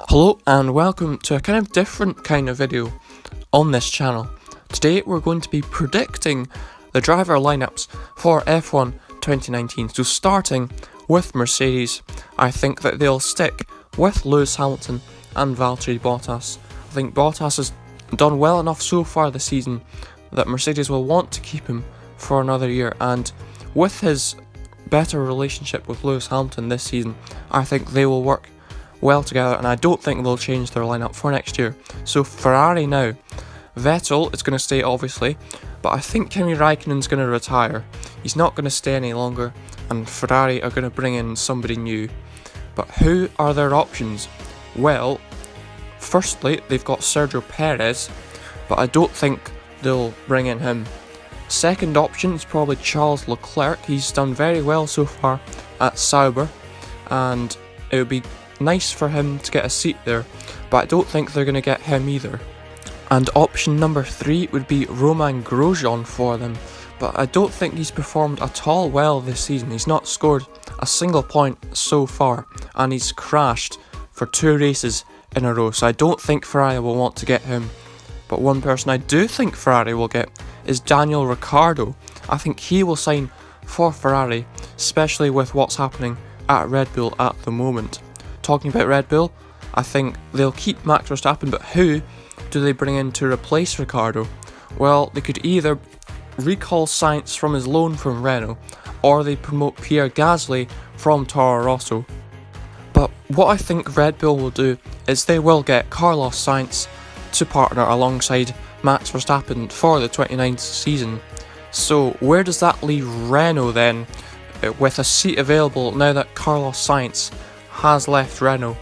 Hello and welcome to a kind of different kind of video on this channel. Today we're going to be predicting the driver lineups for F1 2019. So starting with Mercedes, I think that they'll stick with Lewis Hamilton and Valtteri Bottas. I think Bottas has done well enough so far this season that Mercedes will want to keep him for another year, and with his better relationship with Lewis Hamilton this season, I think they will work well together, and I don't think they'll change their lineup for next year. So Ferrari now, Vettel is going to stay obviously, but I think Kimi Raikkonen's going to retire. He's not going to stay any longer, and Ferrari are going to bring in somebody new. But who are their options? Well, firstly they've got Sergio Perez, but I don't think they'll bring in him. Second option is probably Charles Leclerc. He's done very well so far at Sauber, and it would be nice for him to get a seat there, but I don't think they're going to get him either. And option number 3 would be Romain Grosjean for them, but I don't think he's performed at all well this season. He's not scored a single point so far, and he's crashed for 2 races in a row, so I don't think Ferrari will want to get him. But one person I do think Ferrari will get is Daniel Ricciardo. I think he will sign for Ferrari, especially with what's happening at Red Bull at the moment. Talking about Red Bull, I think they'll keep Max Verstappen, but who do they bring in to replace Ricciardo? Well, they could either recall Sainz from his loan from Renault, or they promote Pierre Gasly from Toro Rosso. But what I think Red Bull will do is they will get Carlos Sainz to partner alongside Max Verstappen for the 29th season. So where does that leave Renault then, with a seat available now that Carlos Sainz has left Renault?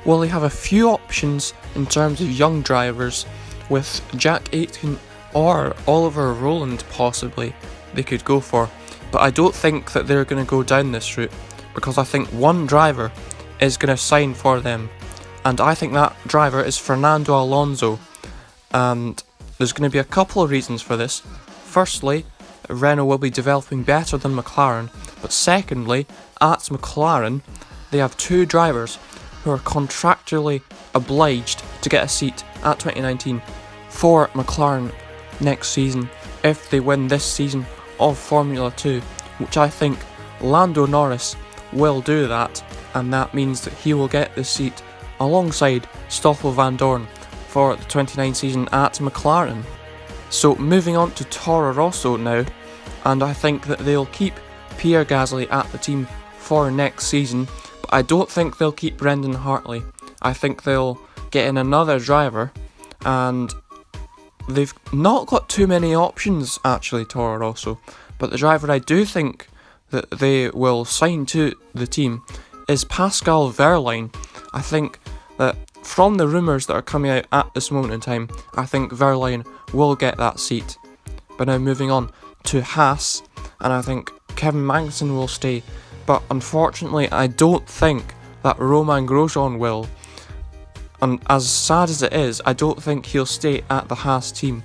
Well, they have a few options in terms of young drivers, with Jack Aitken or Oliver Rowland possibly they could go for, but I don't think that they're going to go down this route, because I think one driver is going to sign for them, and I think that driver is Fernando Alonso. And there's going to be a couple of reasons for this. Firstly, Renault will be developing better than McLaren, but secondly, at McLaren they have 2 drivers who are contractually obliged to get a seat at 2019 for McLaren next season if they win this season of Formula 2, which I think Lando Norris will do that, and that means that he will get the seat alongside Stoffel van Dorn for the 29 season at McLaren. So moving on to Toro Rosso now, and I think that they'll keep Pierre Gasly at the team for next season, but I don't think they'll keep Brendan Hartley. I think they'll get in another driver, and they've not got too many options actually, Toro Rosso, but the driver I do think that they will sign to the team is Pascal Wehrlein. I think that from the rumours that are coming out at this moment in time, I think Wehrlein will get that seat. But now moving on to Haas, and I think Kevin Magnussen will stay, but unfortunately I don't think that Romain Grosjean will. And as sad as it is, I don't think he'll stay at the Haas team.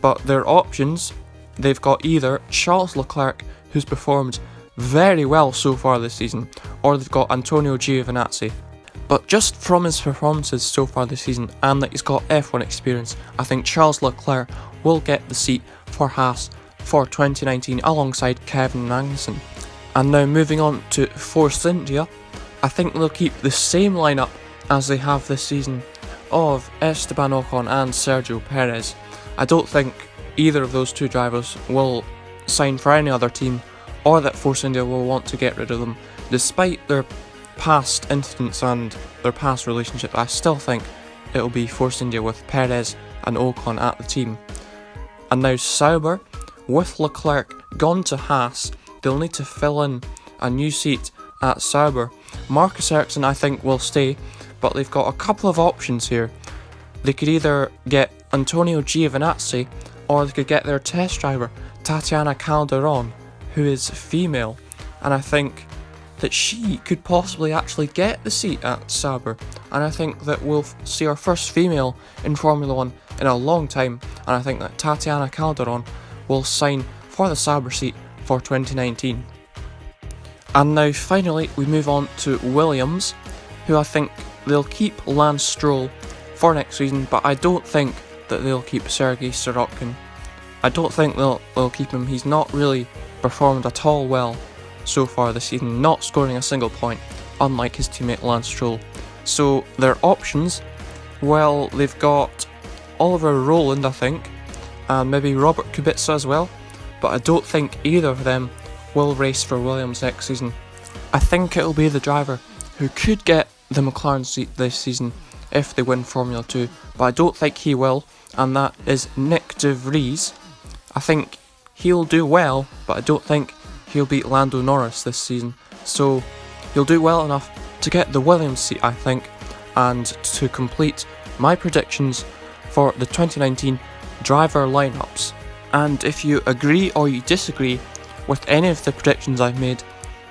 But their options, they've got either Charles Leclerc, who's performed very well so far this season, or they've got Antonio Giovinazzi. But just from his performances so far this season, and that he's got F1 experience, I think Charles Leclerc will get the seat for Haas for 2019 alongside Kevin Magnussen. And now moving on to Force India, I think they'll keep the same lineup as they have this season of Esteban Ocon and Sergio Perez. I don't think either of those 2 drivers will sign for any other team, or that Force India will want to get rid of them. Despite their past incidents and their past relationship, I still think it'll be Force India with Perez and Ocon at the team. And now Sauber, with Leclerc gone to Haas, they'll need to fill in a new seat at Sauber. Marcus Ericsson I think will stay, but they've got a couple of options here. They could either get Antonio Giovinazzi, or they could get their test driver Tatiana Calderon, who is female, and I think that she could possibly actually get the seat at Sauber, and I think that we'll see our first female in Formula 1 in a long time, and I think that Tatiana Calderon will sign for the Sauber seat for 2019. And now finally we move on to Williams, who I think they'll keep Lance Stroll for next season, but I don't think that they'll keep Sergei Sorokin. I don't think they'll keep him. He's not really performed at all well so far this season, not scoring a single point, unlike his teammate Lance Stroll. So their options, well, they've got Oliver Rowland, I think, and maybe Robert Kubica as well, but I don't think either of them will race for Williams next season. I think it'll be the driver who could get the McLaren seat this season if they win Formula 2, but I don't think he will, and that is Nick de Vries. I think he'll do well, but I don't think he'll beat Lando Norris this season, so he'll do well enough to get the Williams seat, I think, and to complete my predictions for the 2019 driver lineups. And if you agree or you disagree with any of the predictions I've made,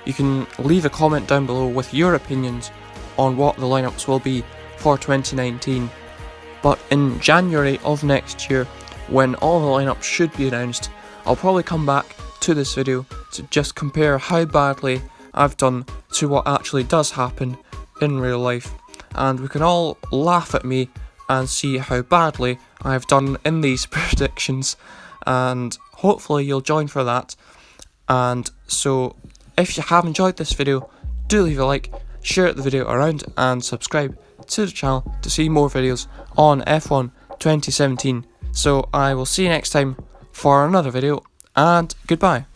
you can leave a comment down below with your opinions on what the lineups will be for 2019. But in January of next year, when all the lineups should be announced, I'll probably come back to this video to just compare how badly I've done to what actually does happen in real life, and we can all laugh at me and see how badly I've done in these predictions, and hopefully you'll join for that. And so if you have enjoyed this video, do leave a like, share the video around, and subscribe to the channel to see more videos on F1 2017. So I will see you next time for another video, and goodbye.